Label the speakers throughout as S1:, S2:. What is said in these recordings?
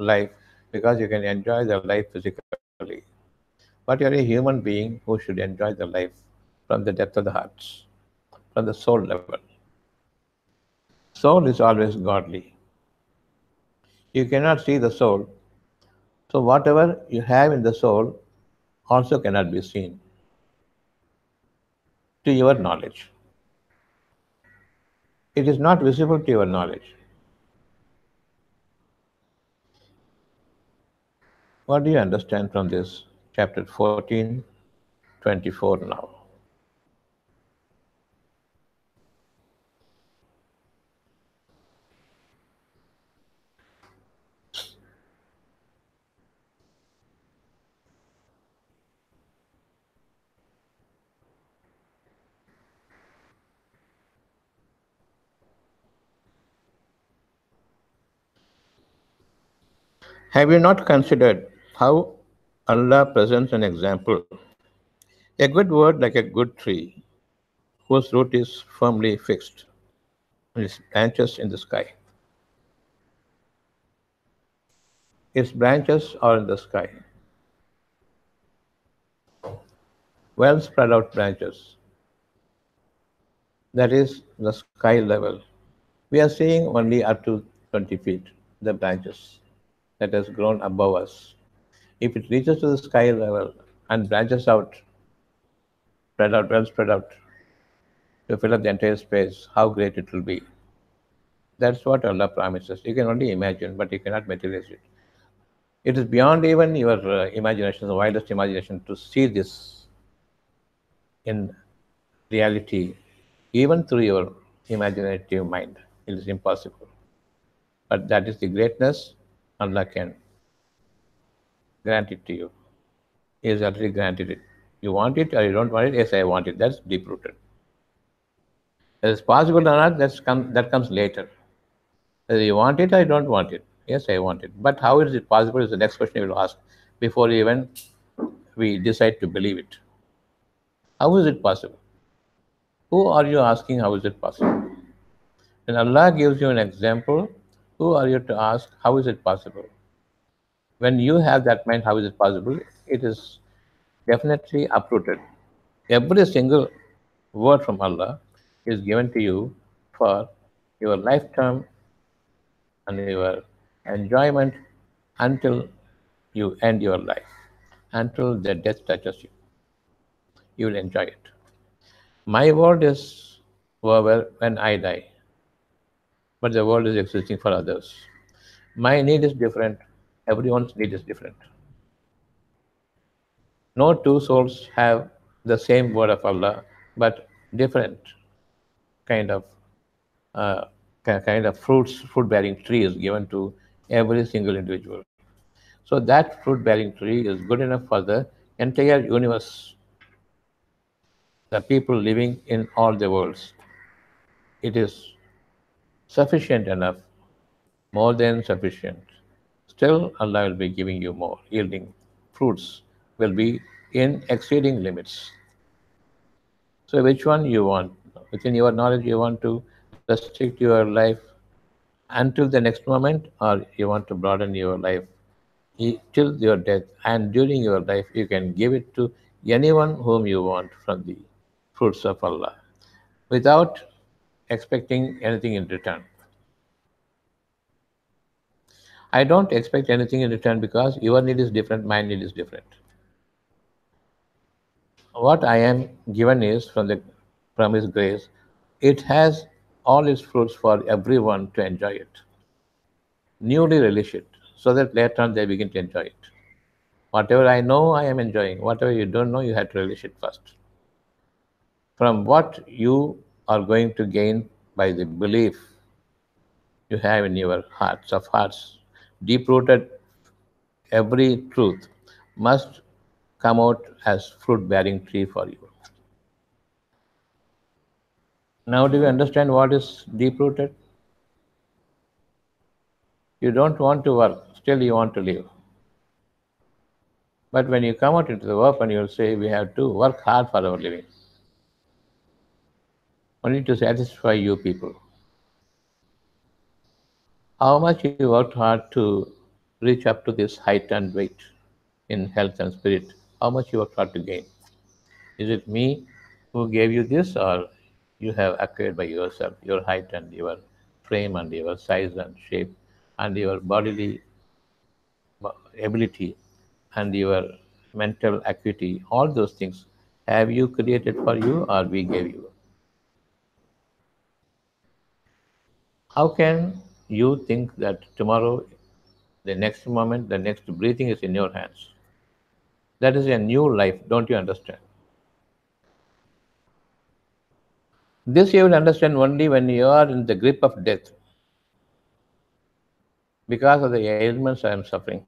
S1: life because you can enjoy the life physically. But you're a human being who should enjoy the life from the depth of the heart, from the soul level. Soul is always godly. You cannot see the soul, so whatever you have in the soul also cannot be seen to your knowledge. It is not visible to your knowledge. What do you understand from this? Chapter 14, 24 now. Have you not considered how Allah presents an example? A good word like a good tree whose root is firmly fixed and its branches in the sky. Its branches are in the sky, well spread out branches. That is the sky level. We are seeing only up to 20 feet the branches that has grown above us. If it reaches to the sky level and branches out, spread out, well spread out, to fill up the entire space, how great it will be. That's what Allah promises. You can only imagine, but you cannot materialize it. It is beyond even your imagination, the wildest imagination, to see this in reality, even through your imaginative mind. It is impossible. But that is the greatness Allah can grant it to you. He has already granted it. You want it or you don't want it? Yes, I want it. That's deep rooted. Whether it's possible or not, that comes later. Whether you want it or you don't want it. Yes, I want it. But how is it possible is the next question you will ask before even we decide to believe it. How is it possible? Who are you asking how is it possible? When Allah gives you an example, who are you to ask how is it possible? When you have that mind, how is it possible? It is definitely uprooted. Every single word from Allah is given to you for your lifetime and your enjoyment until you end your life, until the death touches you. You will enjoy it. My world is over when I die, but the world is existing for others. My need is different. Everyone's need is different. No two souls have the same word of Allah, but different kind of uh, fruit-bearing tree is given to every single individual. So that fruit-bearing tree is good enough for the entire universe, the people living in all the worlds. It is sufficient enough, more than sufficient. Still, Allah will be giving you more, yielding fruits will be in exceeding limits. So, which one you want? Within your knowledge, you want to restrict your life until the next moment, or you want to broaden your life till your death, and during your life, you can give it to anyone whom you want from the fruits of Allah without expecting anything in return. I don't expect anything in return because your need is different, my need is different. What I am given is from His grace. It has all its fruits for everyone to enjoy it. Newly relish it, so that later on they begin to enjoy it. Whatever I know, I am enjoying. Whatever you don't know, you have to relish it first. From what you are going to gain by the belief you have in your hearts of hearts, deep rooted, every truth must come out as fruit bearing tree for you. Now, do you understand what is deep rooted? You don't want to work, still you want to live. But when you come out into the open, you'll say, we have to work hard for our living, only to satisfy you people. How much you worked hard to reach up to this height and weight in health and spirit, how much you are trying to gain? Is it me who gave you this, or you have acquired by yourself your height and your frame and your size and shape and your bodily ability and your mental acuity? All those things have you created for you, or we gave you? How can you think that tomorrow, the next moment, the next breathing is in your hands? That is a new life, don't you understand? This you will understand only when you are in the grip of death. Because of the ailments I am suffering.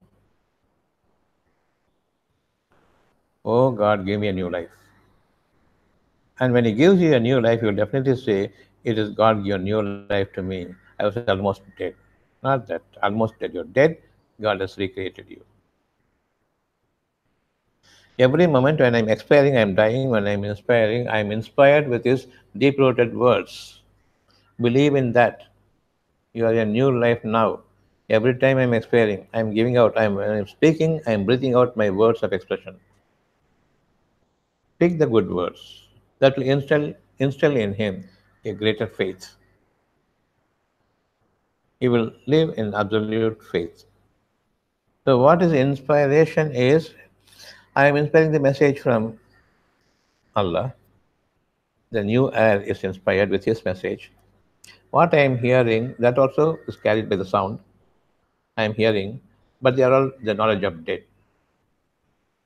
S1: Oh God, give me a new life. And when He gives you a new life, you will definitely say, it is God given new life to me. I was almost dead. Not that, almost dead. You're dead, God has recreated you. Every moment when I'm expiring, I'm dying. When I'm inspiring, I'm inspired with His deep rooted words. Believe in that. You are a new life now. Every time I'm expiring, I'm giving out, when I'm speaking, I'm breathing out my words of expression. Pick the good words. That will instill in him a greater faith. He will live in absolute faith. So, what is inspiration is I am inspiring the message from Allah. The new air is inspired with His message. What I am hearing, that also is carried by the sound I am hearing, but they are all the knowledge of dead.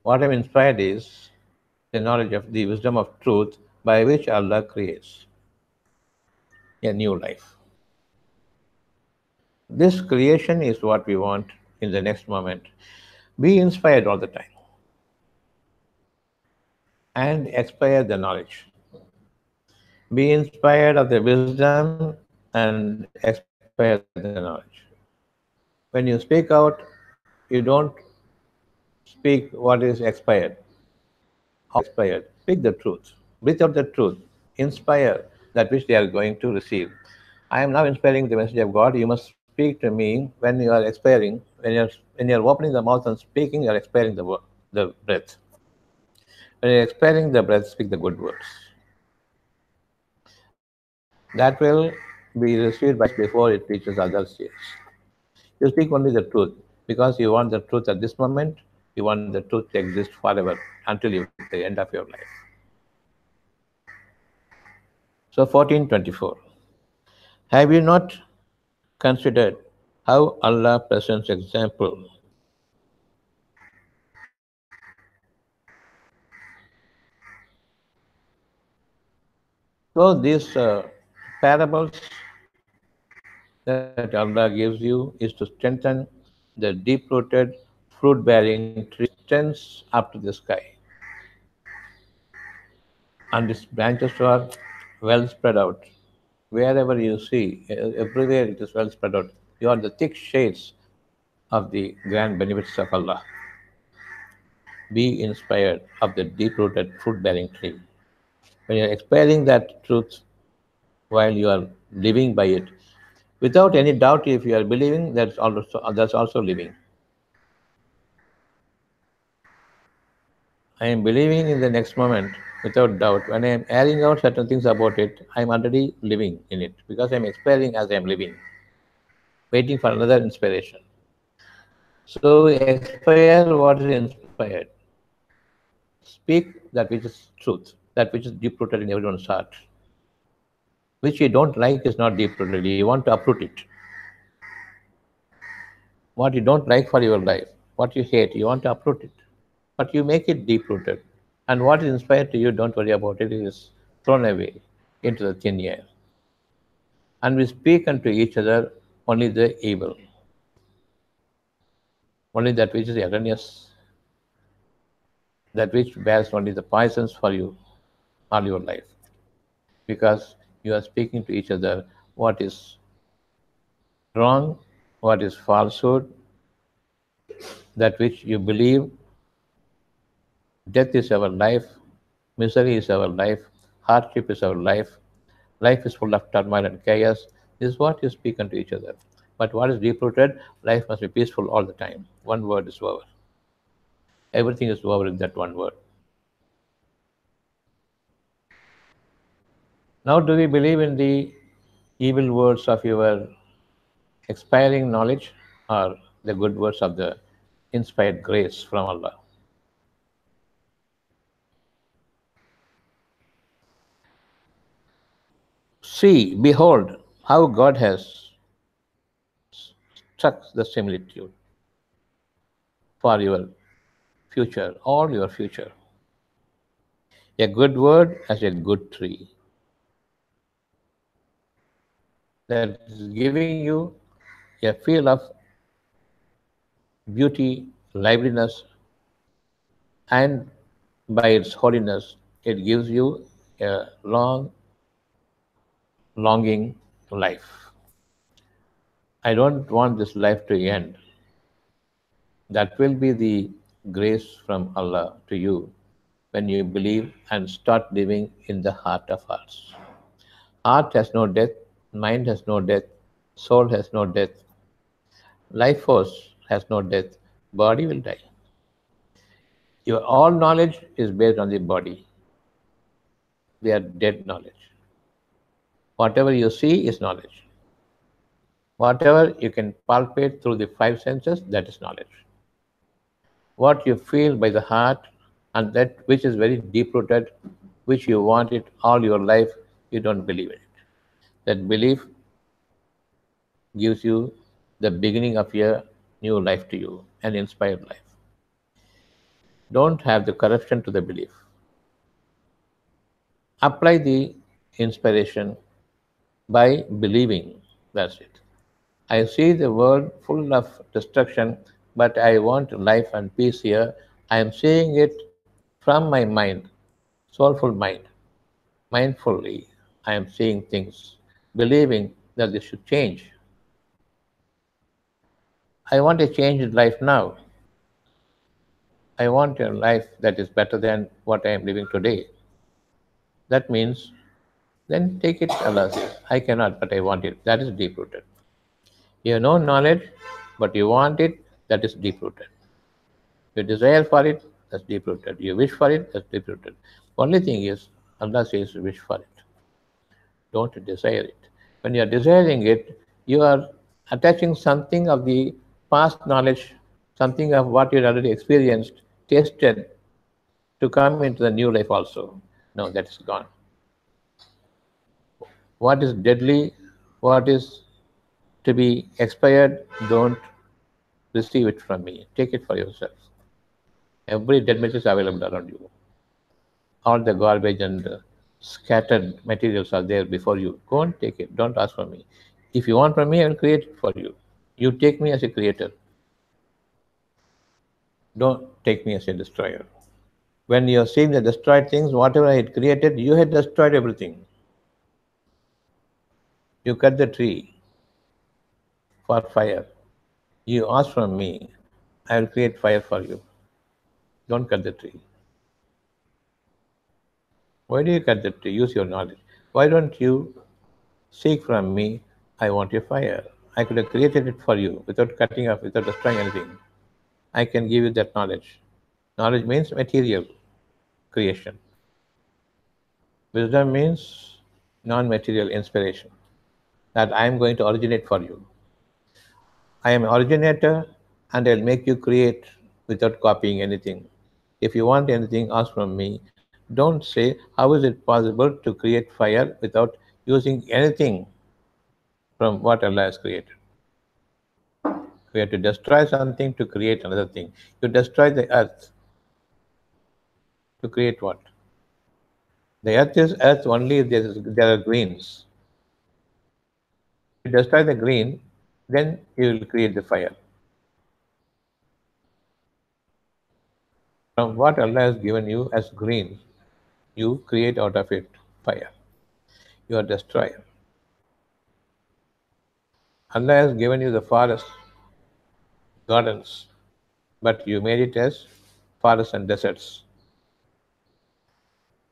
S1: What I am inspired is the knowledge of the wisdom of truth by which Allah creates a new life. This creation is what we want in the next moment. Be inspired all the time and expire the knowledge. Be inspired of the wisdom and expire the knowledge. When you speak out, you don't speak what is expired. All things are expired. Speak the truth. Breathe out the truth. Inspire that which they are going to receive. I am now inspiring the message of God. You must speak to me when you are expiring. When you are opening the mouth and speaking, you are expiring the breath. When you are expiring the breath, speak the good words. That will be received by before it reaches others' ears. You speak only the truth because you want the truth at this moment. You want the truth to exist forever until the end of your life. So 1424. Have you not considered how Allah presents example? So these parables that Allah gives you is to strengthen the deep-rooted fruit-bearing tree extends up to the sky, and its branches are well spread out. Wherever you see, everywhere it is well spread out. You are the thick shades of the grand benefits of Allah. Be inspired of the deep-rooted fruit-bearing tree. When you are expiring that truth while you are living by it, without any doubt, if you are believing, that's also living. I am believing in the next moment without doubt. When I am airing out certain things about it, I am already living in it because I am expiring as I am living, waiting for another inspiration. So we expire what is inspired. Speak that which is truth, that which is deep rooted in everyone's heart. Which you don't like is not deep rooted. You want to uproot it. What you don't like for your life, what you hate, you want to uproot it. But you make it deep rooted. And what is inspired to you, don't worry about it, it is thrown away into the thin air. And we speak unto each other only the evil, only that which is erroneous, that which bears only the poisons for you all your life. Because you are speaking to each other what is wrong, what is falsehood, that which you believe. Death is our life, misery is our life, hardship is our life, life is full of turmoil and chaos. This is what you speak unto each other. But what is deep rooted? Life must be peaceful all the time. One word is over. Everything is over in that one word. Now, do we believe in the evil words of your expiring knowledge or the good words of the inspired grace from Allah? See, behold, how God has struck the similitude for your future, all your future. A good word as a good tree that is giving you a feel of beauty, liveliness, and by its holiness, it gives you a long, longing life. I don't want this life to end. That will be the grace from Allah to you when you believe and start living in the heart of hearts. Heart has no death, mind has no death, soul has no death, life force has no death, body will die. Your all knowledge is based on the body. They are dead knowledge. Whatever you see is knowledge. Whatever you can palpate through the five senses, that is knowledge. What you feel by the heart, and that which is very deep rooted, which you want it all your life, you don't believe in it. That belief gives you the beginning of a new life to you, an inspired life. Don't have the corruption to the belief. Apply the inspiration by believing. That's it. I see the world full of destruction, but I want life and peace here. I am seeing it from my mind, soulful mind, mindfully. I am seeing things, believing that this should change. I want a change in life now. I want a life that is better than what I am living today. That means, then take it, Allah says. I cannot, but I want it. That is deep rooted. You have no knowledge, but you want it, that is deep rooted. You desire for it, that's deep rooted. You wish for it, that's deep rooted. Only thing is, Allah says wish for it. Don't desire it. When you are desiring it, you are attaching something of the past knowledge, something of what you already experienced, tasted, to come into the new life also. No, that is gone. What is deadly, what is to be expired, don't receive it from me. Take it for yourself. Every dead material is available around you. All the garbage and scattered materials are there before you. Go and take it. Don't ask for me. If you want from me, I will create it for you. You take me as a creator. Don't take me as a destroyer. When you are seeing the destroyed things, whatever I had created, you had destroyed everything. You cut the tree for fire. You ask from me, I will create fire for you. Don't cut the tree. Why do you cut the tree? Use your knowledge. Why don't you seek from me, I want your fire? I could have created it for you without cutting off, without destroying anything. I can give you that knowledge. Knowledge means material creation. Wisdom means non material inspiration that I am going to originate for you. I am an originator and I'll make you create without copying anything. If you want anything, ask from me. Don't say, how is it possible to create fire without using anything from what Allah has created? We have to destroy something to create another thing. You destroy the earth to create what? The earth is earth only if there are greens. You destroy the green, then you will create the fire. From what Allah has given you as green, you create out of it fire. You are destroyer. Allah has given you the forest, gardens, but you made it as forests and deserts.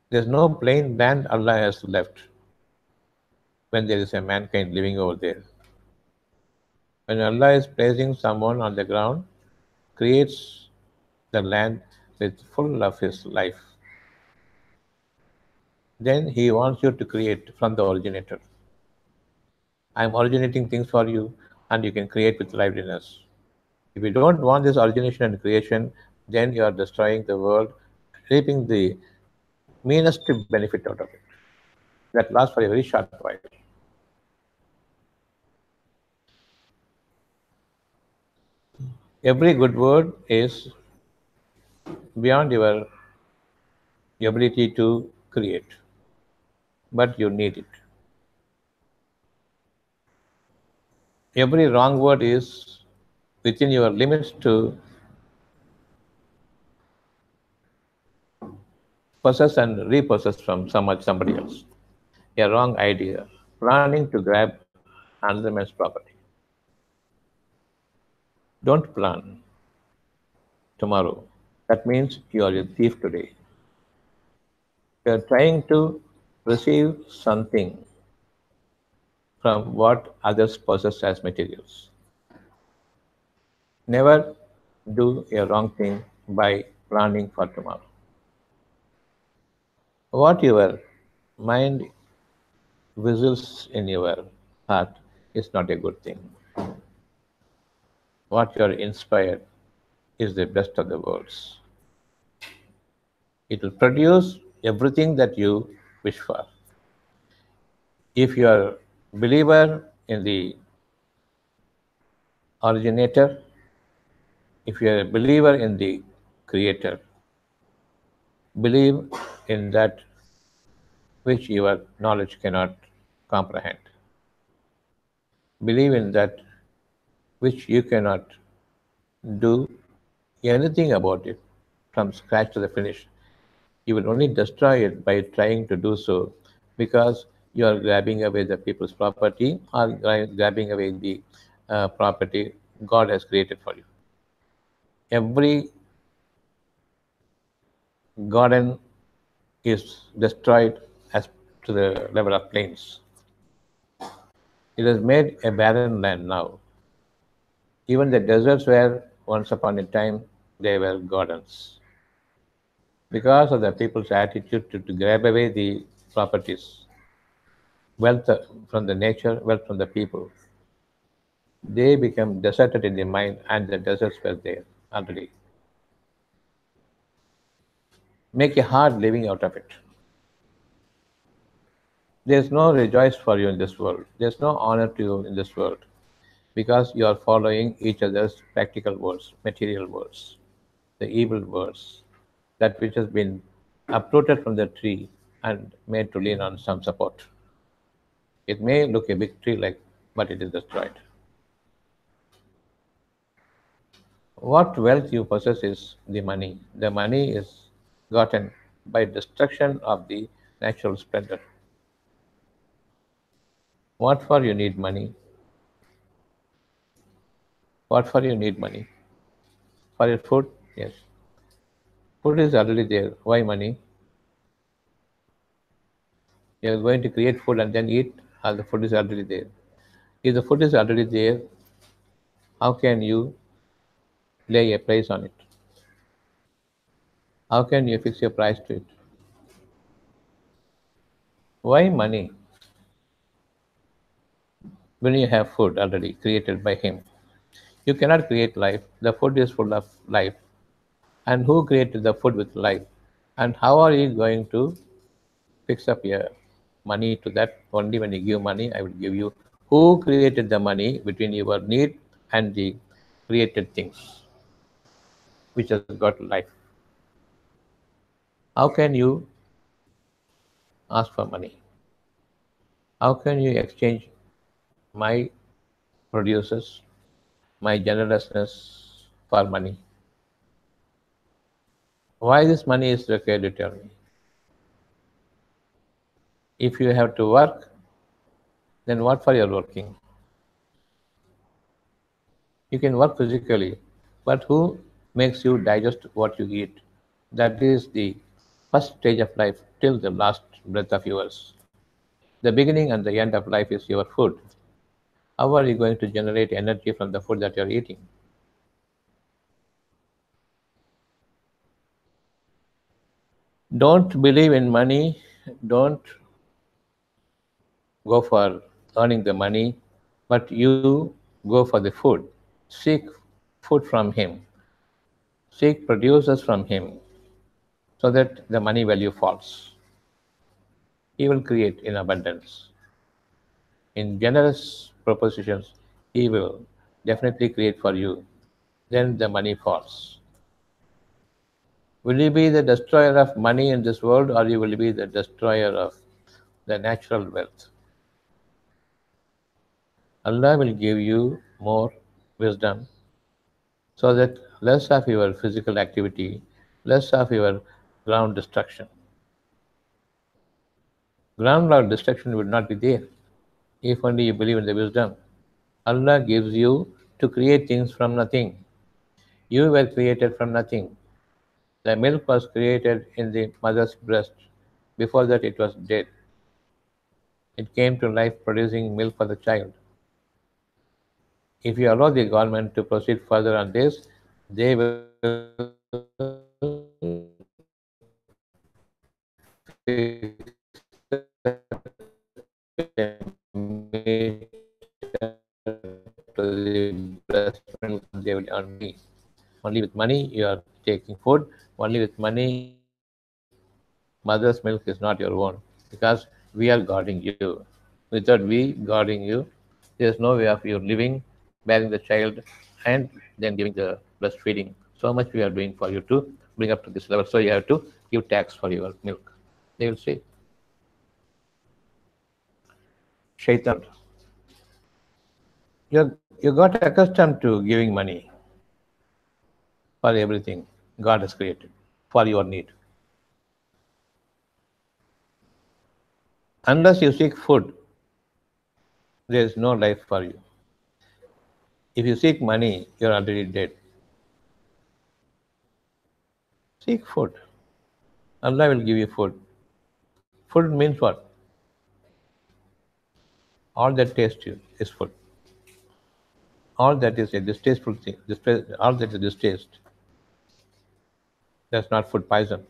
S1: There's no plain land Allah has left when there is a mankind living over there. When Allah is placing someone on the ground, creates the land with full of His life, then He wants you to create from the originator. I'm originating things for you, and you can create with liveliness. If you don't want this origination and creation, then you are destroying the world, reaping the meanest benefit out of it. That lasts for a very short while. Every good word is beyond your ability to create, but you need it. Every wrong word is within your limits to possess and repossess from somebody else. A wrong idea, planning to grab another man's property. Don't plan tomorrow. That means you are a thief today. You are trying to receive something from what others possess as materials. Never do a wrong thing by planning for tomorrow. What your mind whistles in your heart is not a good thing. What you are inspired is the best of the worlds. It will produce everything that you wish for. If you are a believer in the originator, if you are a believer in the creator, believe in that which your knowledge cannot comprehend. Believe in that which you cannot do anything about it from scratch to the finish. You will only destroy it by trying to do so because you are grabbing away the people's property or grabbing away the property God has created for you. Every garden is destroyed as to the level of plains. It has made a barren land now. Even the deserts were once upon a time they were gardens. Because of the people's attitude to grab away the properties, wealth from the nature, wealth from the people, they become deserted in the mind and the deserts were there already. Make a hard living out of it. There's no rejoice for you in this world. There's no honor to you in this world because you are following each other's practical words, material words, the evil words, that which has been uprooted from the tree and made to lean on some support. It may look a big tree like, but it is destroyed. What wealth you possess is the money. The money is gotten by destruction of the natural splendor. What for you need money? What for you need money? For your food? Yes. Food is already there. Why money? You are going to create food and then eat, or the food is already there. If the food is already there, how can you lay a price on it? How can you fix your price to it? Why money when you have food already created by Him? You cannot create life. The food is full of life. And who created the food with life? And how are you going to fix up your money to that? Only when you give money, I will give you who created the money between your need and the created things which has got life. How can you ask for money? How can you exchange my produces, my generousness for money? Why this money is required, you tell me? If you have to work, then what for your working? You can work physically, but who makes you digest what you eat? That is the first stage of life till the last breath of yours. The beginning and the end of life is your food. How are you going to generate energy from the food that you're eating? Don't believe in money. Don't go for earning the money, but you go for the food. Seek food from Him, seek producers from Him, so that the money value falls. He will create in abundance. In generous propositions, He will definitely create for you. Then the money falls. Will you be the destroyer of money in this world, or you will be the destroyer of the natural wealth? Allah will give you more wisdom so that less of your physical activity, less of your ground destruction. Ground level destruction would not be there if only you believe in the wisdom. Allah gives you to create things from nothing. You were created from nothing. The milk was created in the mother's breast. Before that, it was dead. It came to life producing milk for the child. If you allow the government to proceed further on this, they will the breast milk, they will earn money. Only with money you are taking food. Only with money, mother's milk is not your own because we are guarding you. Without we guarding you, there is no way of you living, bearing the child, and then giving the breastfeeding. So much we are doing for you to bring up to this level. So you have to give tax for your milk. They will say, Shaitan, you got accustomed to giving money for everything God has created for your need. Unless you seek food, there is no life for you. If you seek money, you're already dead. Seek food. Allah will give you food. Food means what? All that tastes you is food. All that is a distasteful thing, all that is distaste, that's not food poison.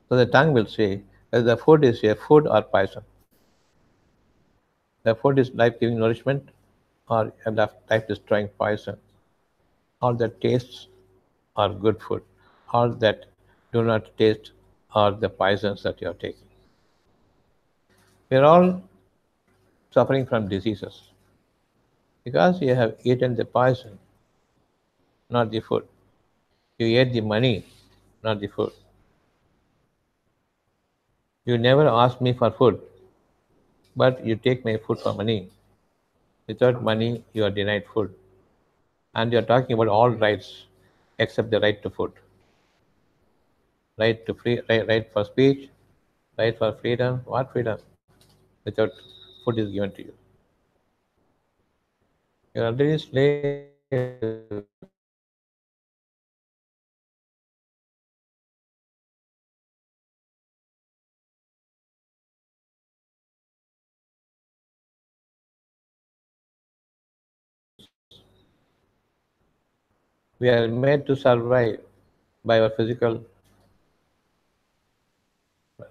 S1: So the tongue will say whether the food is a food or poison. The food is life giving nourishment or a life destroying poison. All that tastes are good food. All that do not taste are the poisons that you are taking. We are all suffering from diseases because you have eaten the poison, not the food. You ate the money, not the food. You never asked me for food, but you take my food for money. Without money, you are denied food. And you are talking about all rights except the right to food, right to free, right for speech, right for freedom. What freedom? Without food is given to you. You are already slave. We are made to survive by our physical,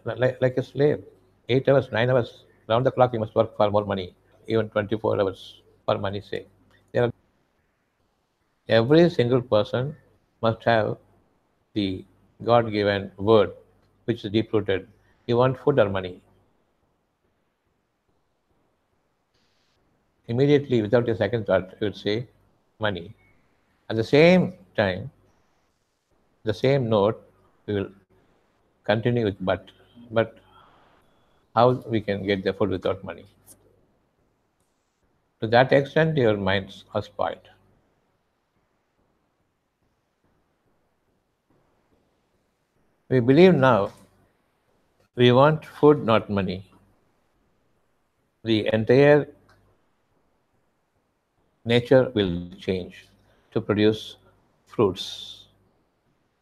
S1: like a slave. 8 hours, 9 hours, round the clock, you must work for more money, even 24 hours for money's sake. Every single person must have the God given word, which is deep rooted. You want food or money? Immediately, without a second thought, you would say money. At the same time, the same note, we will continue with but. But how we can get the food without money? To that extent, your minds are spoiled. We believe now we want food, not money. The entire nature will change to produce fruits,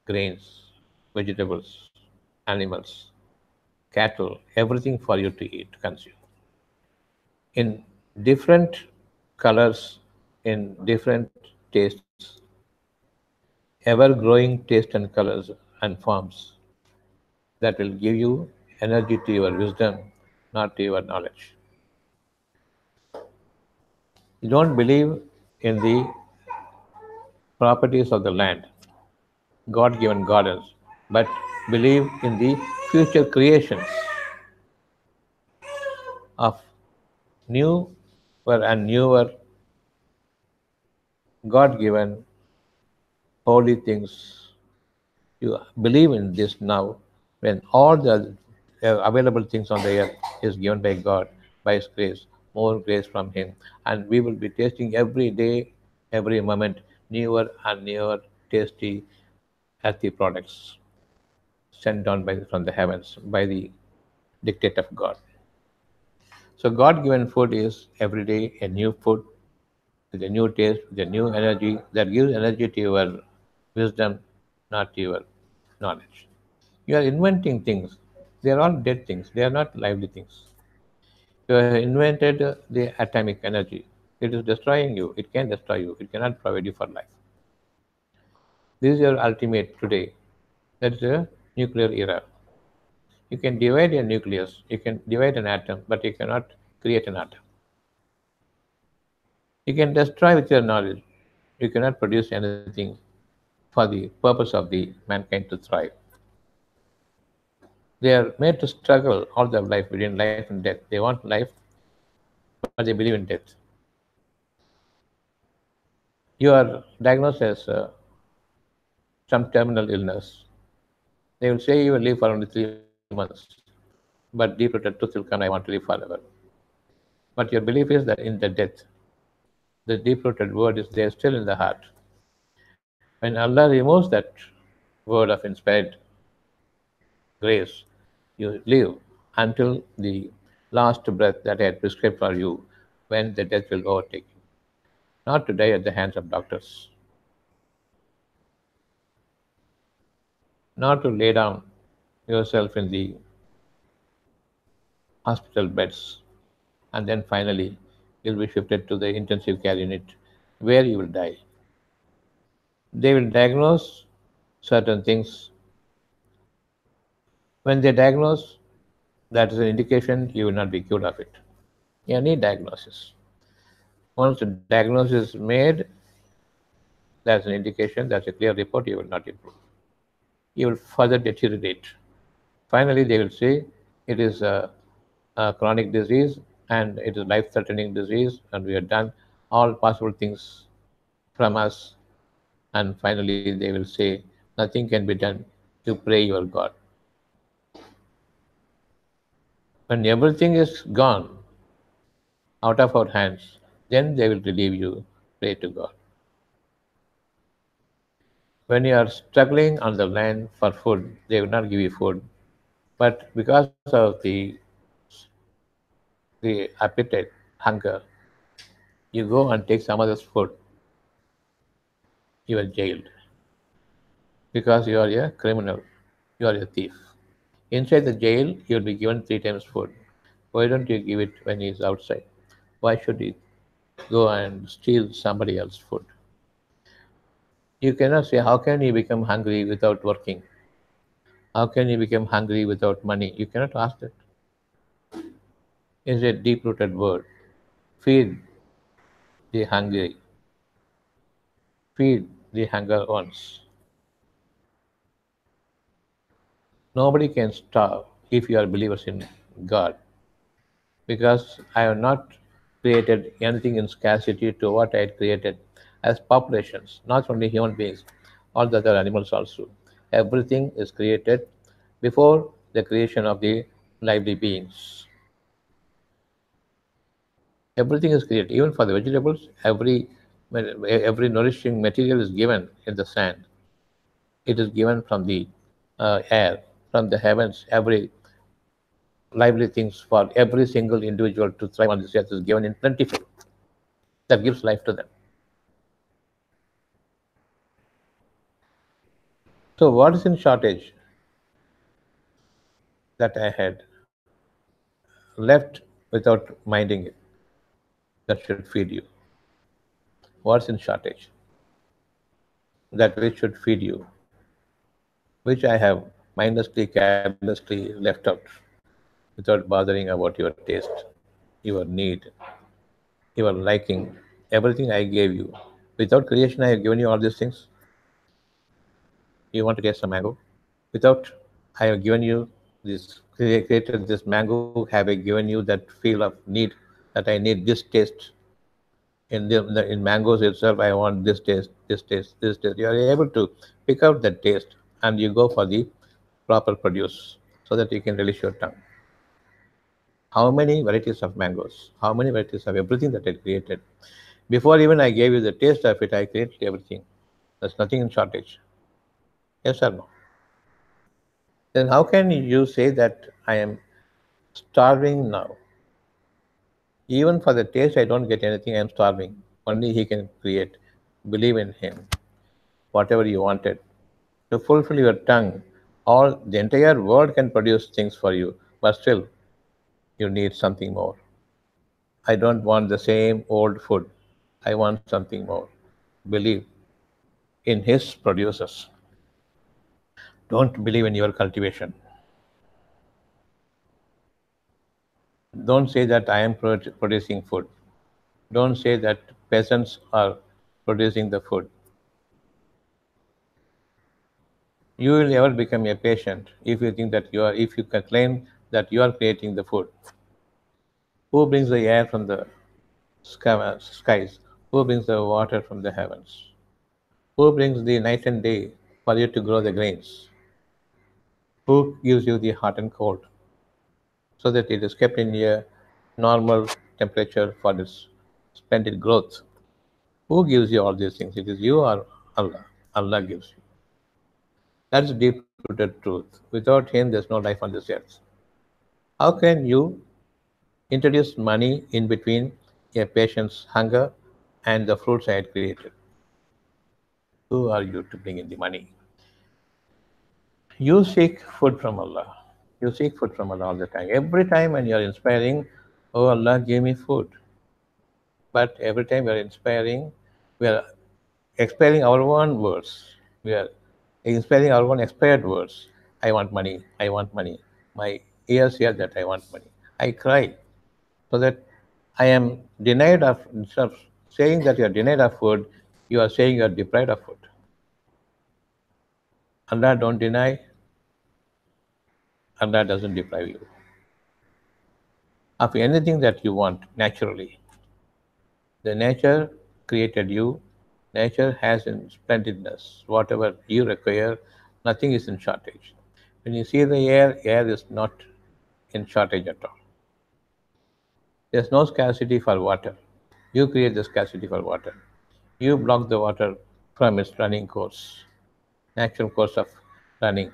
S1: grains, vegetables, animals, cattle, everything for you to eat, consume. In different colors in different tastes, ever growing taste and colors and forms that will give you energy to your wisdom, not to your knowledge. You don't believe in the properties of the land, God given gardens, but believe in the future creations of newer and newer God given holy things. You believe in this now when all the available things on the earth is given by God, by His grace, more grace from Him. And we will be tasting every day, every moment, newer and newer tasty, healthy products sent down from the heavens by the dictate of God. So God given food is every day a new food with a new taste, with a new energy that gives energy to your wisdom, not to your knowledge. You are inventing things. They are all dead things. They are not lively things. You have invented the atomic energy. It is destroying you. It can destroy you. It cannot provide you for life. This is your ultimate today. That is a nuclear era. You can divide a nucleus. You can divide an atom, but you cannot create an atom. You can destroy with your knowledge. You cannot produce anything for the purpose of the mankind to thrive. They are made to struggle all their life between life and death. They want life, but they believe in death. You are diagnosed as some terminal illness. They will say you will live for only 3 months, but deep rooted truth will come, I want to live forever. But your belief is that in the death, the deep rooted word is there still in the heart. When Allah removes that word of inspired grace, you live until the last breath that I had prescribed for you when the death will overtake you. Not to die at the hands of doctors, not to lay down yourself in the hospital beds and then finally you'll be shifted to the intensive care unit where you will die. They will diagnose certain things. When they diagnose, that is an indication you will not be cured of it. Any diagnosis. Once the diagnosis is made, that's an indication, that's a clear report, you will not improve. You will further deteriorate. Finally, they will say it is a chronic disease and it is life threatening disease, and we have done all possible things from us. And finally, they will say nothing can be done. You pray your God. When everything is gone out of our hands, then they will relieve you. Pray to God. When you are struggling on the land for food, they will not give you food. But because of the appetite, hunger, you go and take some other's food, you are jailed because you are a criminal, you are a thief. Inside the jail, you will be given 3 times food. Why don't you give it when he is outside? Why should he go and steal somebody else's food? You cannot say, how can you become hungry without working? How can you become hungry without money? You cannot ask that. It's a deep rooted word. Feed the hungry, feed the hunger ones. Nobody can starve if you are believers in God, because I have not created anything in scarcity to what I had created as populations, not only human beings, all the other animals also. Everything is created before the creation of the lively beings. Everything is created, even for the vegetables. Every nourishing material is given in the sand. It is given from the air, from the heavens. Every lively things for every single individual to thrive on this earth is given in plentiful. That gives life to them. So, what is in shortage that I had left without minding it that should feed you? What's in shortage? That which should feed you, which I have mindlessly, carelessly left out without bothering about your taste, your need, your liking, everything I gave you. Without creation, I have given you all these things. You want to taste some mango? Without I have given you this, created this mango, have I given you that feel of need that I need this taste in mangoes itself. I want this taste, this taste, this taste. You are able to pick out that taste and you go for the proper produce so that you can release your tongue. How many varieties of mangoes? How many varieties of everything that I created? Before even I gave you the taste of it, I created everything. There's nothing in shortage. Yes or no? Then how can you say that I am starving now? Even for the taste, I don't get anything. I'm starving. Only He can create. Believe in Him. Whatever you wanted. To fulfill your tongue, all the entire world can produce things for you, but still you need something more. I don't want the same old food. I want something more. Believe in His producers. Don't believe in your cultivation. Don't say that I am producing food. Don't say that peasants are producing the food. You will never become a patient if you think that if you can claim that you are creating the food. Who brings the air from the skies? Who brings the water from the heavens? Who brings the night and day for you to grow the grains? Who gives you the hot and cold so that it is kept in a normal temperature for its splendid growth? Who gives you all these things? It is you or Allah. Allah gives you. That's deep rooted truth. Without Him, there's no life on this earth. How can you introduce money in between a patient's hunger and the fruits I had created? Who are you to bring in the money? You seek food from Allah. You seek food from Allah all the time. Every time when you are inspiring, oh Allah, give me food. But every time we are inspiring, we are expiring our own words. We are inspiring our own expired words. I want money. I want money. My ears hear that I want money. I cry so that I am denied of, instead of saying that you are denied of food, you are saying you are deprived of food. Allah don't deny, Allah doesn't deprive you of anything that you want naturally. The nature created you, nature has in splendidness. Whatever you require, nothing is in shortage. When you see the air, air is not in shortage at all. There's no scarcity for water. You create the scarcity for water. You block the water from its running course, natural course of running,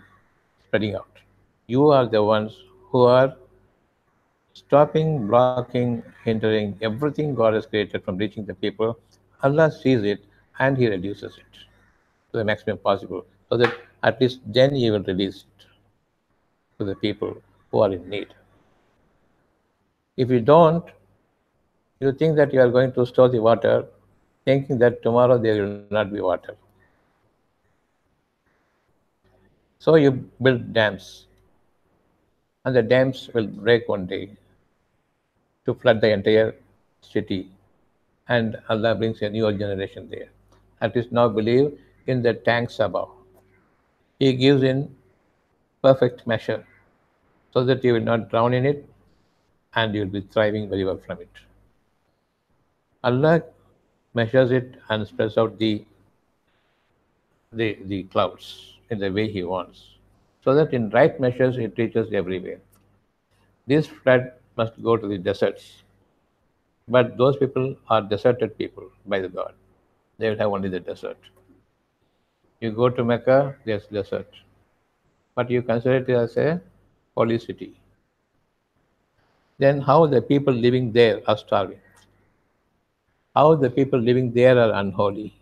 S1: spreading out. You are the ones who are stopping, blocking, hindering everything God has created from reaching the people. Allah sees it and He reduces it to the maximum possible so that at least then He will release it to the people who are in need. If you don't, you think that you are going to store the water, thinking that tomorrow there will not be water. So you build dams, and the dams will break one day to flood the entire city, and Allah brings a newer generation there. At least now believe in the tanks above. He gives in perfect measure so that you will not drown in it and you will be thriving very well from it. Allah measures it and spreads out the clouds in the way He wants, so that in right measures it reaches everywhere. This flood must go to the deserts, but those people are deserted people by the God. They will have only the desert. You go to Mecca, there's desert, but you consider it as a holy city. Then how the people living there are starving? How the people living there are unholy?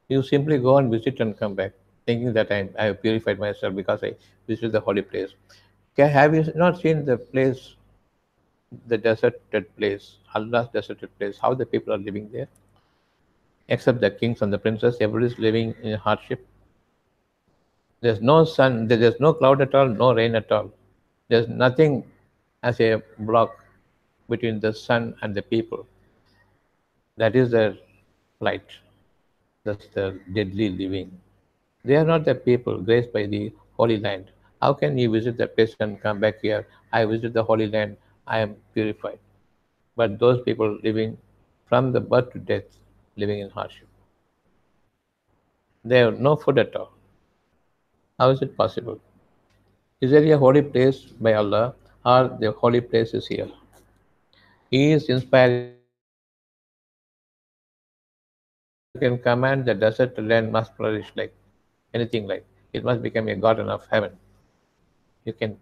S1: You simply go and visit and come back, thinking that I have purified myself because I visited the holy place. Have you not seen the place, the deserted place, Allah's deserted place, how the people are living there? Except the kings and the princes, everybody is living in hardship. There's no sun, there's no cloud at all, no rain at all. There's nothing as a block between the sun and the people. That is their plight. That's the deadly living. They are not the people graced by the Holy Land. How can you visit the place and come back here? I visit the Holy Land, I am purified. But those people living from the birth to death, living in hardship. They have no food at all. How is it possible? Is there a holy place by Allah, or the holy place is here? He is inspiring us. You can command the desert land must flourish like anything like. It must become a garden of heaven. You can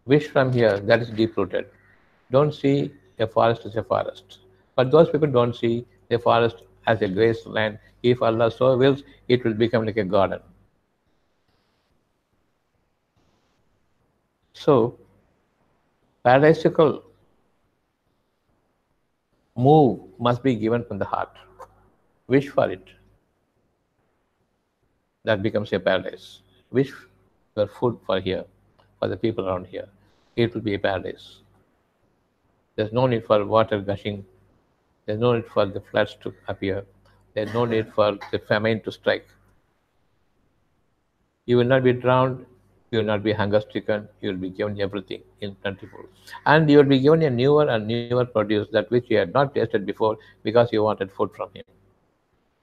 S1: wish from here, that is deep rooted. Don't see a forest as a forest. But those people don't see the forest as a grace land. If Allah so wills, it will become like a garden. So, paradisical move must be given from the heart. Wish for it. That becomes a paradise. Wish for food for here, for the people around here. It will be a paradise. There's no need for water gushing. There's no need for the floods to appear. There's no need for the famine to strike. You will not be drowned. You will not be hunger stricken. You will be given everything in plentiful. And you will be given a newer and newer produce that which you had not tasted before because you wanted food from him.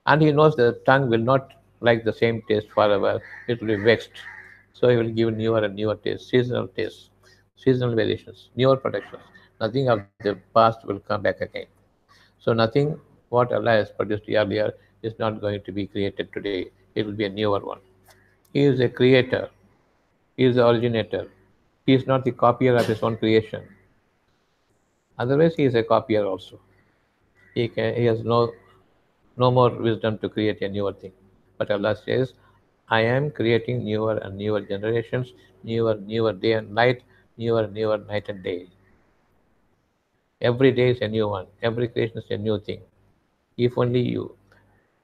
S1: And he knows the tongue will not like the same taste forever. It will be vexed. So he will give newer and newer tastes, seasonal variations, newer protections. Nothing of the past will come back again. So nothing what Allah has produced earlier is not going to be created today. It will be a newer one. He is a creator. He is the originator. He is not the copier of his own creation. Otherwise, he is a copier also. He has no more wisdom to create a newer thing. But Allah says, I am creating newer and newer generations, newer day and night, newer night and day. Every day is a new one. Every creation is a new thing. If only you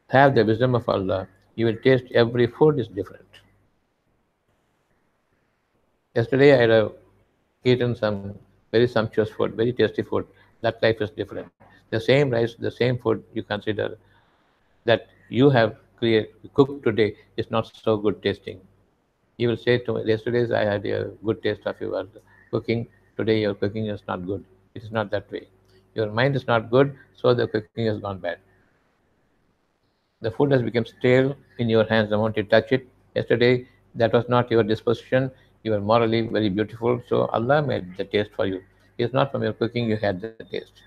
S1: have the wisdom of Allah, you will taste every food is different. Yesterday I have eaten some very sumptuous food, very tasty food. That life is different. The same rice, the same food you consider that you have cooked today is not so good tasting. You will say to me, yesterday's I had a good taste of your cooking. Today your cooking is not good. It is not that way. Your mind is not good, so the cooking has gone bad. The food has become stale in your hands the moment you touch it. Yesterday, that was not your disposition. You were morally very beautiful, so Allah made the taste for you. It's not from your cooking you had the taste.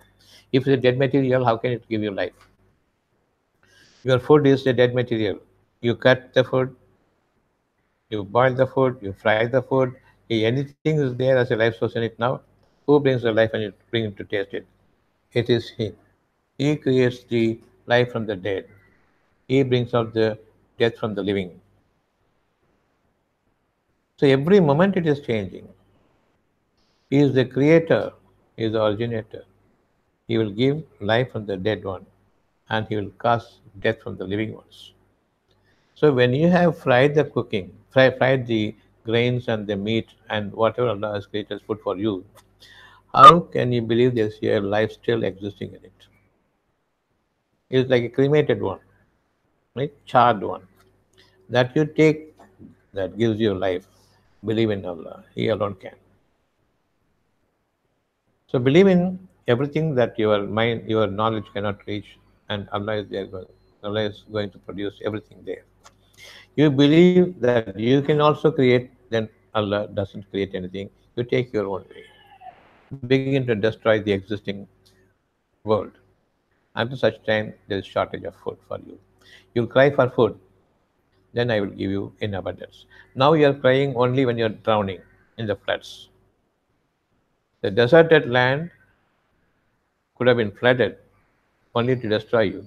S1: If it's a dead material, how can it give you life? Your food is a dead material. You cut the food, you boil the food, you fry the food. If anything is there as a life source in it now, who brings the life and you bring him to taste it? It is He. He creates the life from the dead. He brings out the death from the living. So every moment it is changing. He is the creator, He is the originator. He will give life from the dead one and He will cast death from the living ones. So when you have fried the cooking, fried the grains and the meat and whatever Allah has created as food for you, how can you believe there's a life still existing in it? It's like a cremated one, right? Charred one. That you take, that gives you life. Believe in Allah. He alone can. So believe in everything that your mind, your knowledge cannot reach, and Allah is there. Allah is going to produce everything there. You believe that you can also create, then Allah doesn't create anything. You take your own way. Begin to destroy the existing world. Until such time, there is shortage of food for you. You'll cry for food, then I will give you in abundance. Now you are crying only when you are drowning in the floods. The deserted land could have been flooded only to destroy you.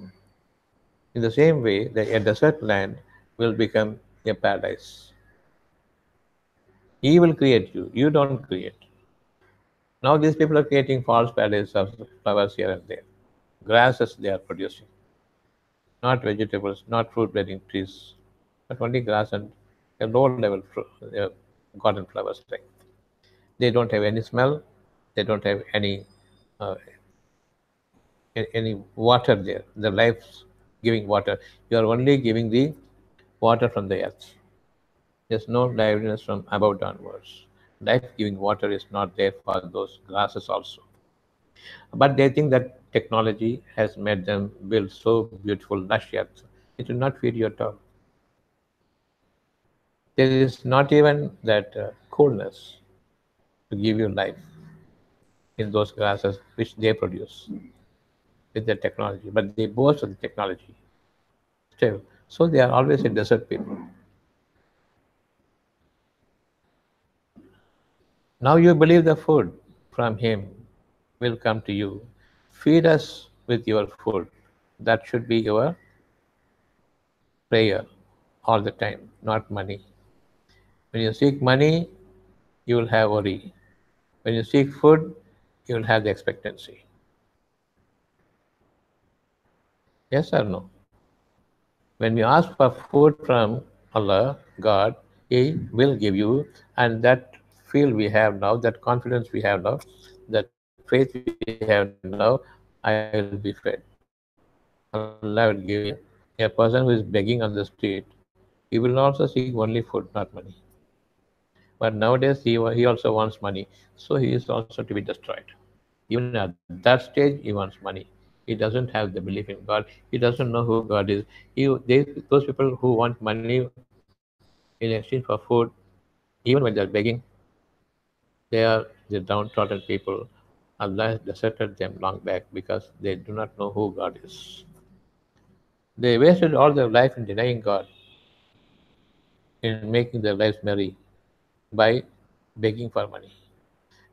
S1: In the same way, a desert land will become a paradise. He will create you. You don't create. Now these people are creating false paradises of flowers here and there. Grasses they are producing. not vegetables, not fruit bearing trees, but only grass and a low level garden flowers. Like they don't have any smell, they don't have uh, any water there. The life's giving water. You are only giving the water from the earth. There's no liveliness from above downwards. Life giving water is not there for those grasses also. But they think that technology has made them build so beautiful, lush earth. It will not feed you at all. There is not even that coolness to give you life in those grasses which they produce with their technology. But they boast of the technology still. So they are always a desert people. Now you believe the food from him will come to you. Feed us with your food. That should be your prayer all the time, not money. When you seek money, you will have worry. When you seek food, you will have the expectancy. Yes or no? When we ask for food from Allah, God, He will give you, and that feel we have now, that confidence we have now, that faith we have now, I will be fed. Allah will give me. A person who is begging on the street, he will also seek only food, not money. But nowadays he also wants money, so he is also to be destroyed. Even at that stage, he wants money. He doesn't have the belief in God. He doesn't know who God is. Those people who want money in exchange for food, even when they're begging, they are the downtrodden people. Allah deserted them long back because they do not know who God is. They wasted all their life in denying God, in making their lives merry by begging for money.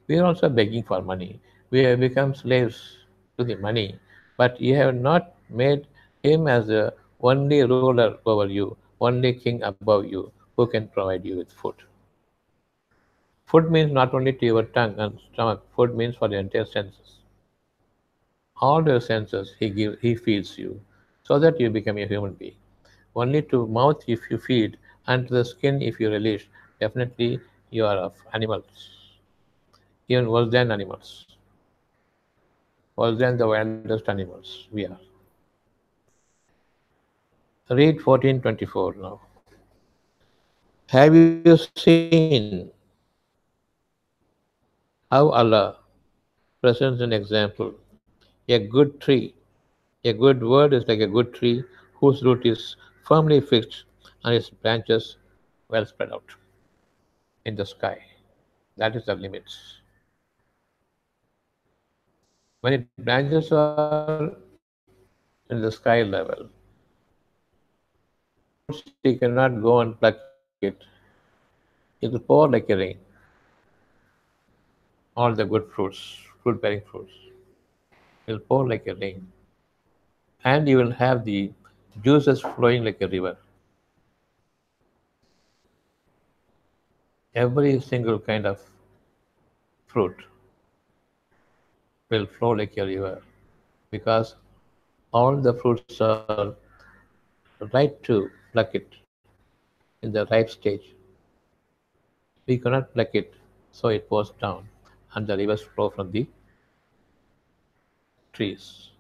S1: We are also begging for money. We have become slaves to the money, but you have not made him as the only ruler over you, only king above you, who can provide you with food. Food means not only to your tongue and stomach, food means for the entire senses. All your senses he feeds you so that you become a human being. Only to mouth if you feed, and to the skin if you release, definitely you are of animals, even worse than animals, worse than the wildest animals we are. Read 1424 now. Have you seen how Allah presents an example? A good tree. A good word is like a good tree whose root is firmly fixed and its branches well spread out in the sky. That is the limits. When its branches are in the sky level, fruits he cannot go and pluck it. It will pour like a rain. All the good fruits, fruit bearing fruits, will pour like a rain. And you will have the juices flowing like a river. Every single kind of fruit will flow like a river because all the fruits are right to pluck it in the ripe stage. We cannot pluck it, so it pours down, and the rivers flow from the trees.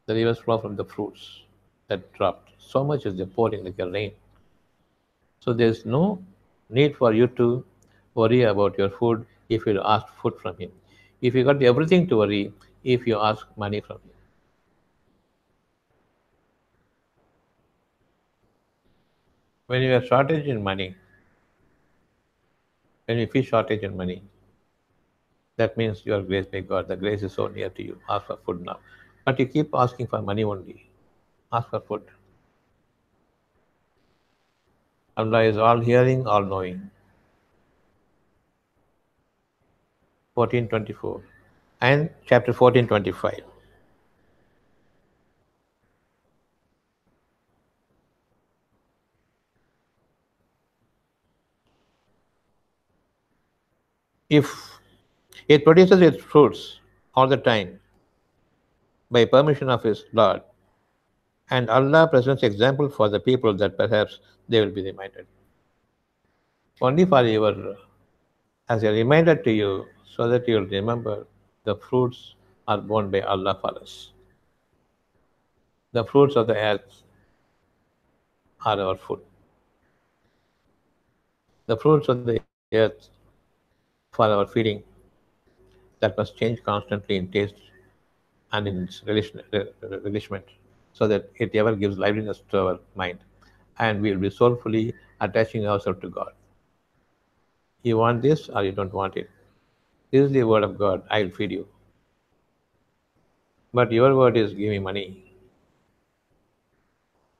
S1: The rivers flow from the fruits that dropped. So much is the pouring like a rain. So there's no need for you to worry about your food if you ask food from him. If you got everything to worry if you ask money from him. When you have shortage in money, when you feel shortage in money, that means you are graced by God. The grace is so near to you. Ask for food now. But you keep asking for money only. Ask for food. Allah is all hearing, all knowing. 1424 and chapter 1425. If it produces its fruits all the time by permission of his Lord, And Allah presents example for the people that perhaps they will be reminded. Only for your as a reminder to you so that you'll remember the fruits are born by Allah for us. The fruits of the earth are our food. The fruits of the earth for our feeding that must change constantly in taste and in its relishment so that it ever gives liveliness to our mind and we'll be soulfully attaching ourselves to God. You want this or you don't want it. This is the word of God. I will feed you. But your word is give me money.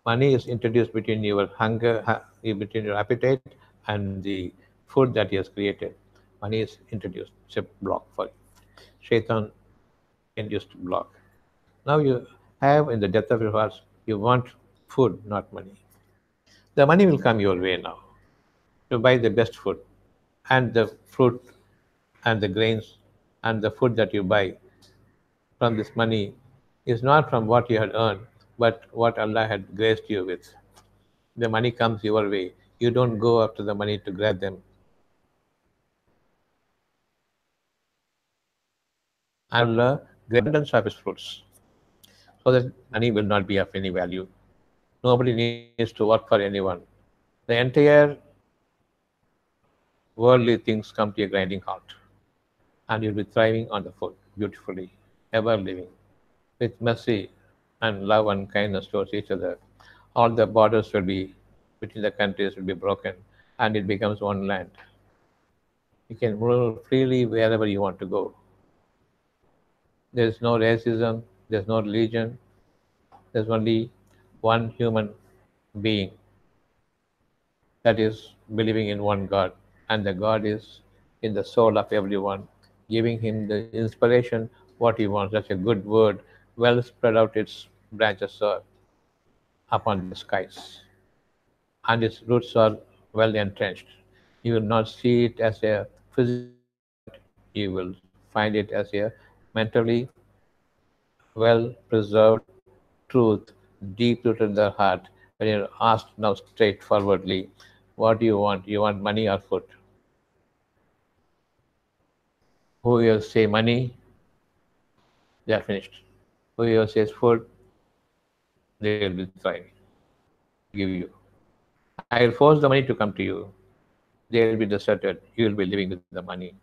S1: Money is introduced between your between your appetite and the food that he has created. Money is introduced. It's a block for you. Shaitan induced block. Now you have in the depth of your heart, you want food, not money. The money will come your way now to buy the best food and the fruit and the grains and the food that you buy from this money is not from what you had earned, but what Allah had graced you with. The money comes your way. You don't go after the money to grab them. And Allah grant abundance of His fruits so that money will not be of any value. Nobody needs to work for anyone. The entire worldly things come to a grinding halt, and you'll be thriving on the food beautifully, ever living with mercy and love and kindness towards each other. All the borders will be between the countries will be broken, and it becomes one land. You can move freely wherever you want to go. There is no racism, there's no religion, there's only one human being that is believing in one God, and the God is in the soul of everyone, giving him the inspiration what he wants. That's a good word, well spread out its branches are upon the skies, and its roots are well entrenched. You will not see it as a physical God, you will find it as a mentally well preserved truth deep rooted in their heart. When you're asked now straightforwardly, what do you want? You want money or food? Who will say money, they are finished. Who will says food, they will be thriving. I will give you. I will force the money to come to you. They will be deserted. You will be living with the money.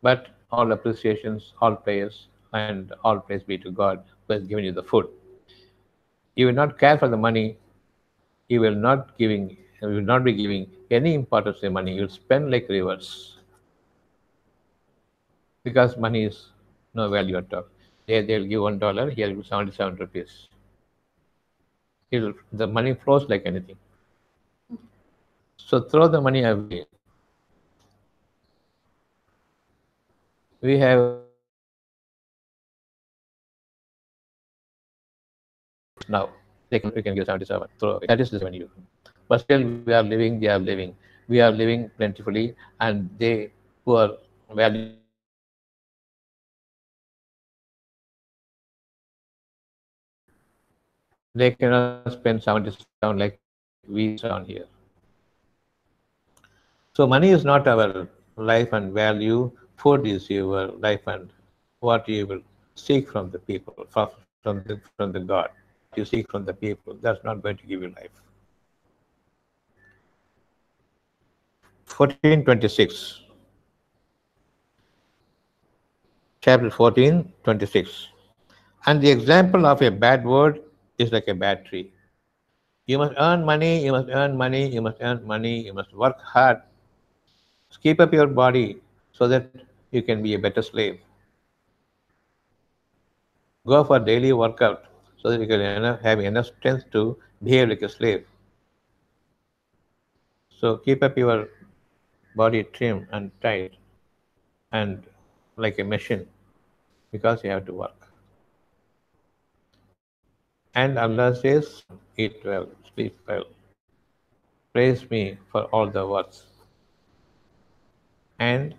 S1: But all appreciations, all praise, and all praise be to God who has given you the food. You will not care for the money. You will not giving. You will not be giving any importance to the money. You will spend like rivers because money is no value at all. They'll give $1. Here will 77 rupees. The money flows like anything. So throw the money away. We have now. We can give 77. Throw away. That is the revenue. But still, we are living. They are living. We are living plentifully, and they who are valuing they cannot spend 77 like we spend down here. So money is not our life and value. Food is your life and what you will seek from the people, from the God. What you seek from the people, that's not going to give you life. 1426, chapter 14:26. And the example of a bad word is like a bad tree. You must earn money, you must earn money, you must earn money, you must work hard. Keep up your body so that you can be a better slave. Go for daily workout so that you can have enough strength to behave like a slave. So keep up your body trim and tight and like a machine because you have to work. And Allah says, eat well, sleep well, praise me for all the works, and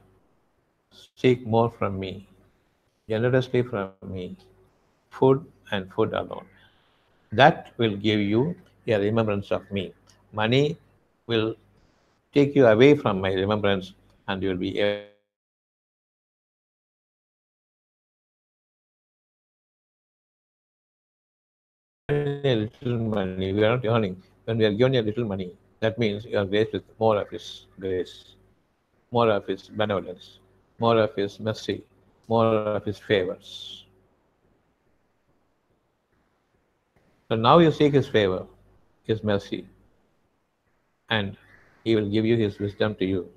S1: seek more from me, generously from me, food and food alone. That will give you a remembrance of me. Money will take you away from my remembrance, and you will be ever remembered me. When we are given a little money, we are not earning. When we are given a little money, that means you are graced with more of His grace, more of His benevolence, more of His mercy, more of His favors. So now you seek His favor, His mercy, and He will give you His wisdom to you.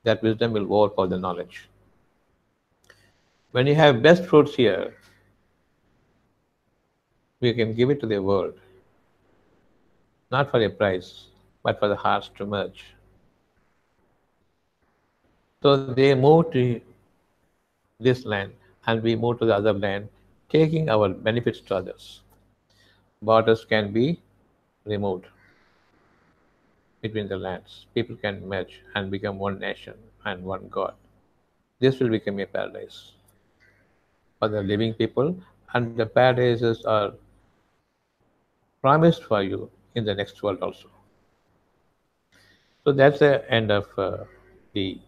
S1: That wisdom will overpower the knowledge. When you have best fruits here, we can give it to the world, not for a price, but for the hearts to merge. So they move to this land and we move to the other land, taking our benefits to others. Borders can be removed between the lands. People can merge and become one nation and one God. This will become a paradise for the living people, and the paradises are promised for you in the next world also. So that's the end of the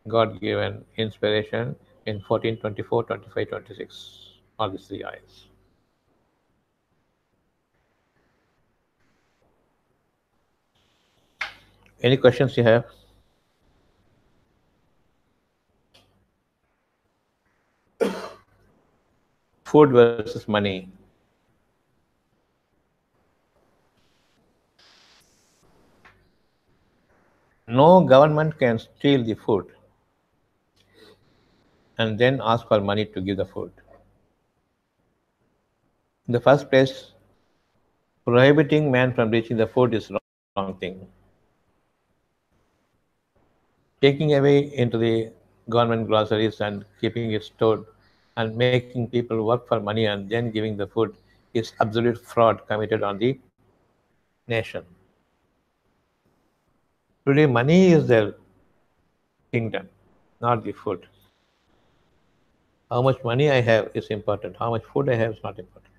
S1: God given inspiration in 14, 24, 25, 26. All these three eyes. Any questions you have? Food versus money. No government can steal the food and then ask for money to give the food. In the first place, prohibiting man from reaching the food is wrong thing. Taking away into the government groceries and keeping it stored and making people work for money and then giving the food is absolute fraud committed on the nation. Today, money is the kingdom, not the food. How much money I have is important. How much food I have is not important.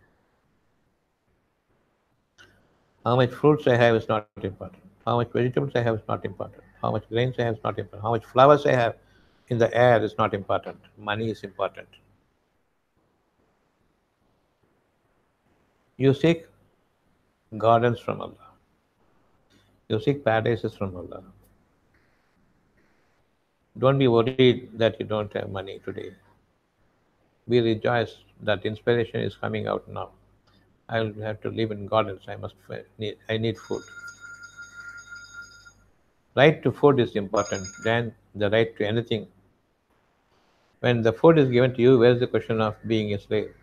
S1: How much fruits I have is not important. How much vegetables I have is not important. How much grains I have is not important. How much flowers I have in the air is not important. Money is important. You seek gardens from Allah. You seek paradises from Allah. Don't be worried that you don't have money today. Be rejoiced that inspiration is coming out now. I will have to live in gardens. I need food. Right to food is important than the right to anything. When the food is given to you, where is the question of being a slave?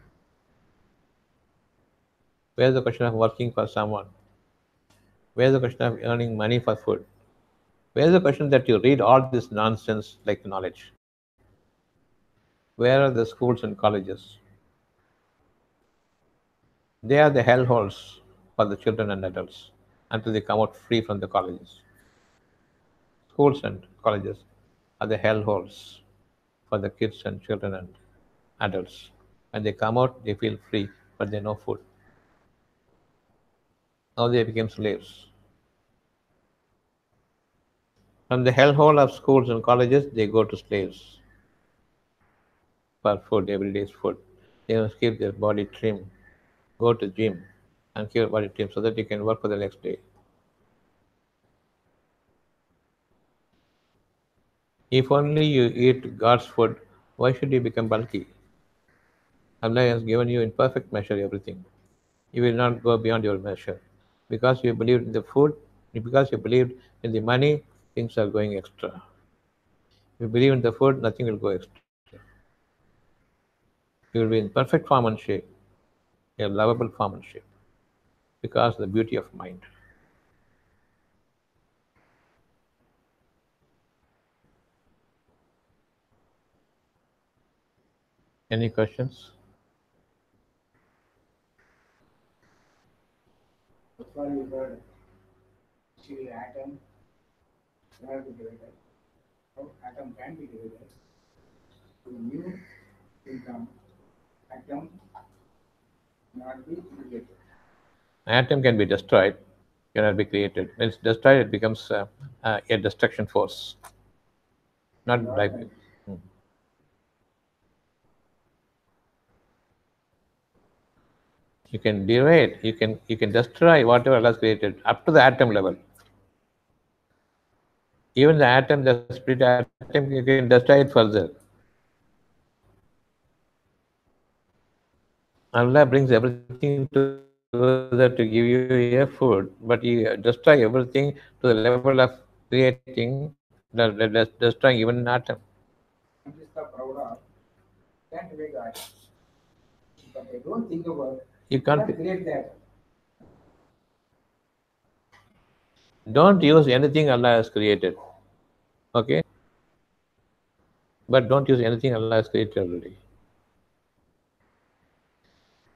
S1: Where is the question of working for someone? Where is the question of earning money for food? Where is the question that you read all this nonsense like knowledge? Where are the schools and colleges? They are the hellholes for the children and adults until they come out free from the colleges. Schools and colleges are the hellholes for the kids and children and adults. When they come out, they feel free, but they know food. Now they became slaves. From the hellhole of schools and colleges, they go to slaves for food, everyday's food. They must keep their body trim, go to gym, and keep your body trim so that you can work for the next day. If only you eat God's food, why should you become bulky? Allah has given you in perfect measure everything. You will not go beyond your measure. Because you believed in the food, because you believed in the money, things are going extra. If you believe in the food, nothing will go extra. You will be in perfect form and shape, a lovable form and shape, because of the beauty of mind. Any questions? Atom can be destroyed, cannot be created. When it's destroyed, it becomes a destruction force, not like. Hmm. You can degrade, you can destroy whatever Allah has created up to the atom level. Even the atom, the split atom, you can destroy it further. Allah brings everything together to give you a food, but you destroy everything to the level of creating, destroying even an atom.
S2: Scientists are proud of can't make items, but they don't think about
S1: You
S2: cannot
S1: can't
S2: create that.
S1: don't use anything Allah has created. Okay, but don't use anything Allah has created already.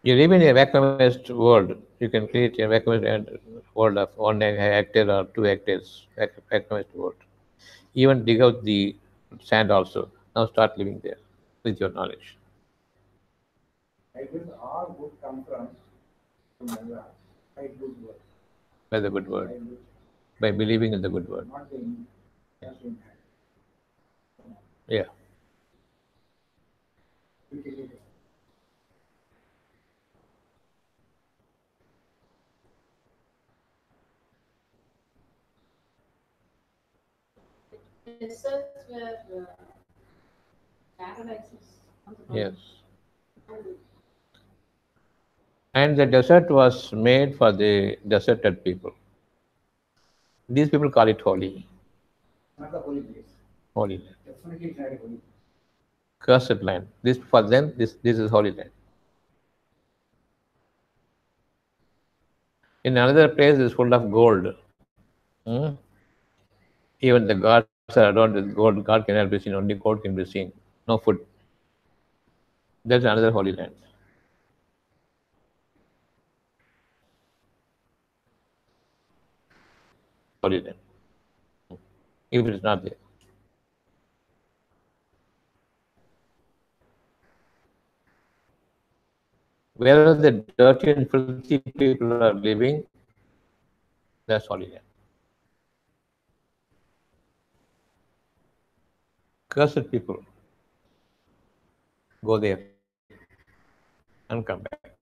S1: You live in a vacuumized world. You can create a vacuumized world of 1 hectare or 2 hectares, vacuumized world. Even dig out the sand also. Now start living there with your knowledge.
S2: I guess all good come from Allah. I good work.
S1: By the good word,
S2: I good,
S1: by believing in the good word.
S2: not the
S1: Yeah.
S2: in
S1: Yeah.
S2: hand.
S3: Deserts were paradises on the
S1: Yes.
S3: earth.
S1: And the desert was made for the deserted people. These people call it holy.
S2: Not the holy place.
S1: Holy land.
S2: Definitely it's not a holy place.
S1: Cursed land. This for them, this is holy land. In another place is full of gold. Hmm? Even the gods are adorned with gold. God cannot be seen, only gold can be seen. No food. That's another holy land. Holy land. If it is not there. Wherever the dirty and filthy people are living, that's holy land. Cursed people go there and come back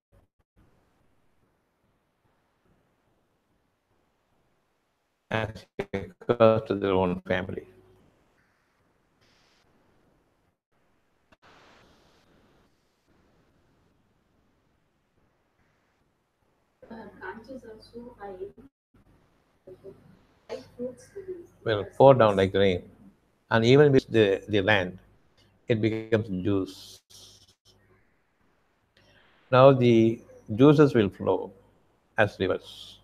S1: as a curse to their own family.
S3: Branches are so high, high fruits trees.
S1: Will pour down like rain, and even with the land, it becomes juice. Now the juices will flow as rivers.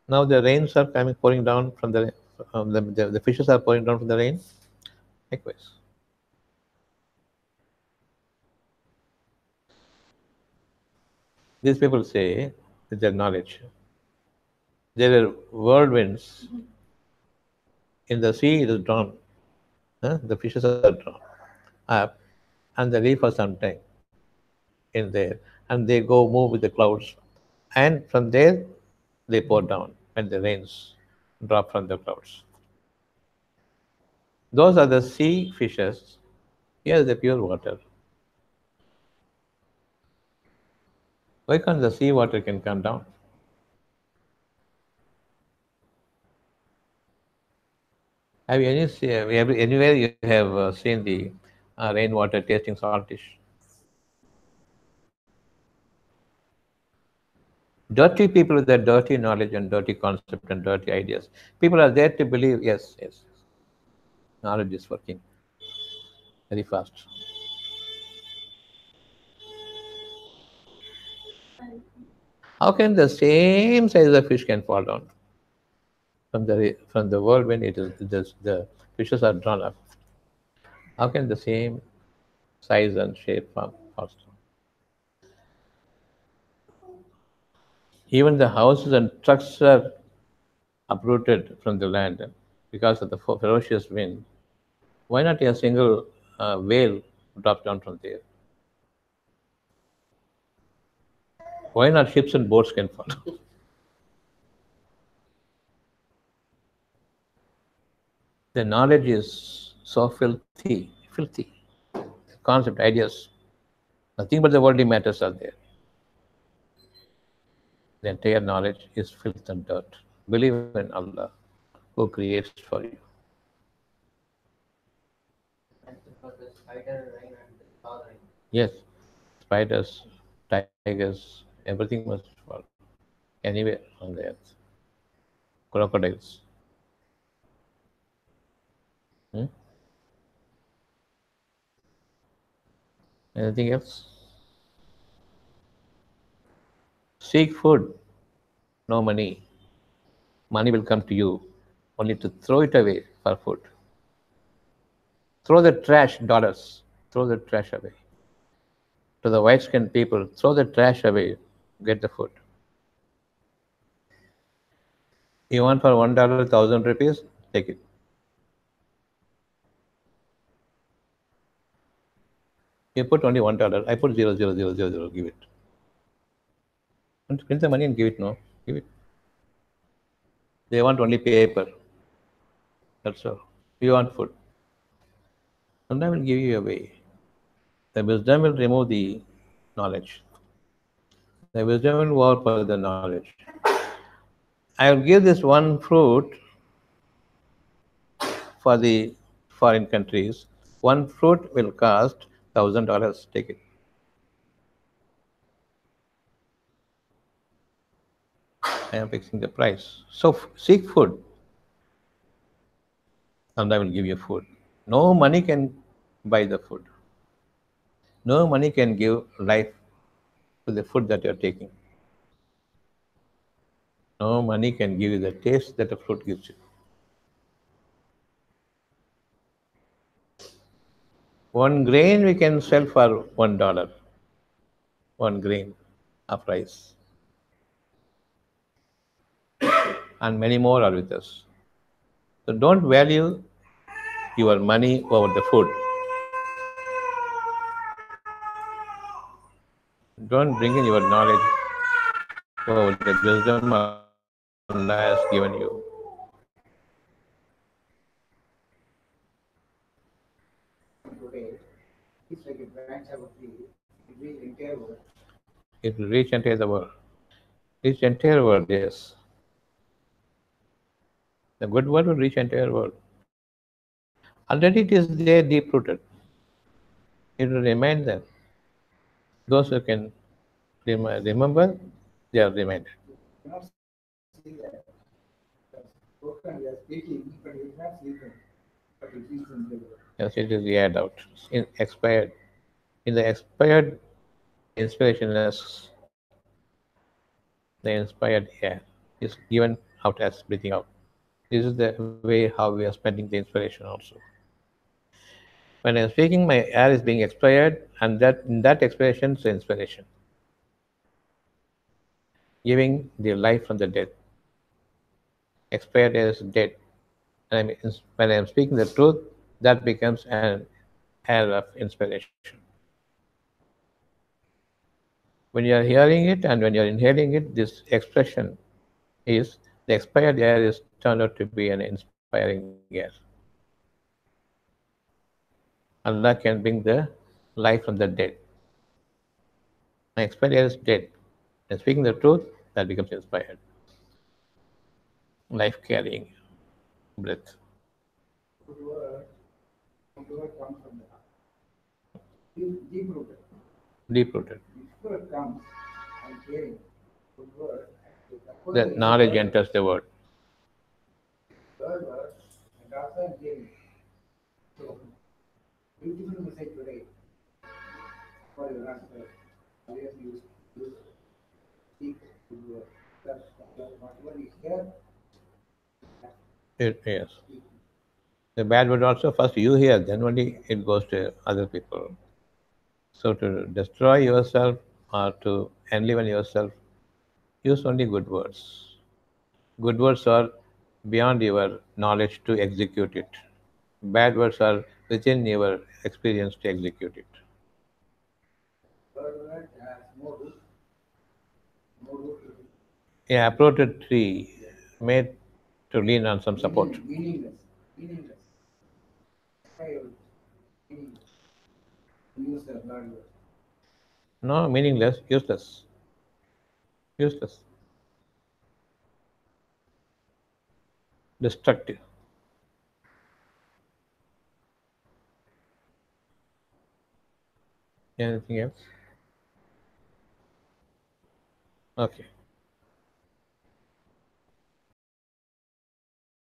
S1: Now the rains are coming pouring down from the fishes are pouring down from the rain. Likewise, these people say with their knowledge, there are whirlwinds in the sea. It is drawn. The fishes are drawn up, and they live for some time in there, and they go move with the clouds, and from there they pour down when the rains drop from the clouds. Those are the sea fishes. Here is the pure water. Why can't the sea water can come down? Have you anywhere you have seen the rainwater tasting saltish? Dirty people with their dirty knowledge and dirty concept and dirty ideas. People are there to believe, yes, yes, knowledge is working very fast. How can the same size of fish can fall down from the whirlwind? The fishes are drawn up. How can the same size and shape fall down? Even the houses and trucks are uprooted from the land because of the ferocious wind. Why not a single whale drop down from there? Why not ships and boats can follow? The knowledge is so filthy. Concept, ideas, nothing but the worldly matters are there. The entire knowledge is filth and dirt. Believe in Allah who creates for you.
S4: For the spider rain and the star rain.
S1: Yes, spiders, tigers, everything must fall anywhere on the earth. Crocodiles. Hmm? Anything else? Seek food, no money. Money will come to you only to throw it away for food. Throw the trash, dollars. Throw the trash away. To the white skinned people, throw the trash away. Get the food. You want for $1, 1,000 rupees? Take it. You put only $1. I put 0.0000. Give it. And print the money and give it. No, give it. They want only paper. That's all. You want food. And I will give you away. The wisdom will remove the knowledge. The wisdom will war for the knowledge. I will give this one fruit for the foreign countries. One fruit will cost $1,000. Take it. I am fixing the price. So seek food, and I will give you food. No money can buy the food. No money can give life to the food that you are taking. No money can give you the taste that the fruit gives you. One grain we can sell for $1. One grain of rice. And many more are with us. So don't value your money over the food. Don't bring in your knowledge over the wisdom Allah has given you.
S2: Today is like a branch of a tree. It will entire world.
S1: It will reach entire the world. Reach entire world, yes. The good word will reach entire world. Already it is there deep rooted. It will remind them. Those who can remember, they are reminded.
S2: You cannot see that. Spoken, we are speaking, but we cannot see them. But it is in the world.
S1: Yes, it is aired out, expired. In the expired inspiration is the inspired air is given out as breathing out. This is the way how we are spending the inspiration also. When I'm speaking, my air is being expired, and that in that expiration is the inspiration, giving the life from the dead. Expired air is dead. And when I'm speaking the truth, that becomes an air of inspiration. When you are hearing it and when you are inhaling it, this expression is the expired air is turned out to be an inspiring air. Allah can bring the life from the dead. My expired air is dead. And speaking the truth, that becomes inspired. Life carrying breath.
S2: Good word, good word comes from the heart. It is deep rooted.
S1: Deep rooted.
S2: This word comes and hearing. Good word.
S1: The knowledge enters the word.
S2: Third word, and also I'm hearing. So, beautiful message today for your answer. Always use speak good word. Because whatever is here,
S1: Yes. The bad word also first you hear, then only it goes to other people. So to destroy yourself or to enliven yourself, use only good words. Good words are beyond your knowledge to execute it. Bad words are The Jen never experienced to execute it.
S2: Third one has no root to
S1: A uprooted tree made to lean on some support.
S2: meaningless, meaningless. Why meaningless? Use the blood word.
S1: No, meaningless, useless. Useless. Destructive. Anything else? Okay.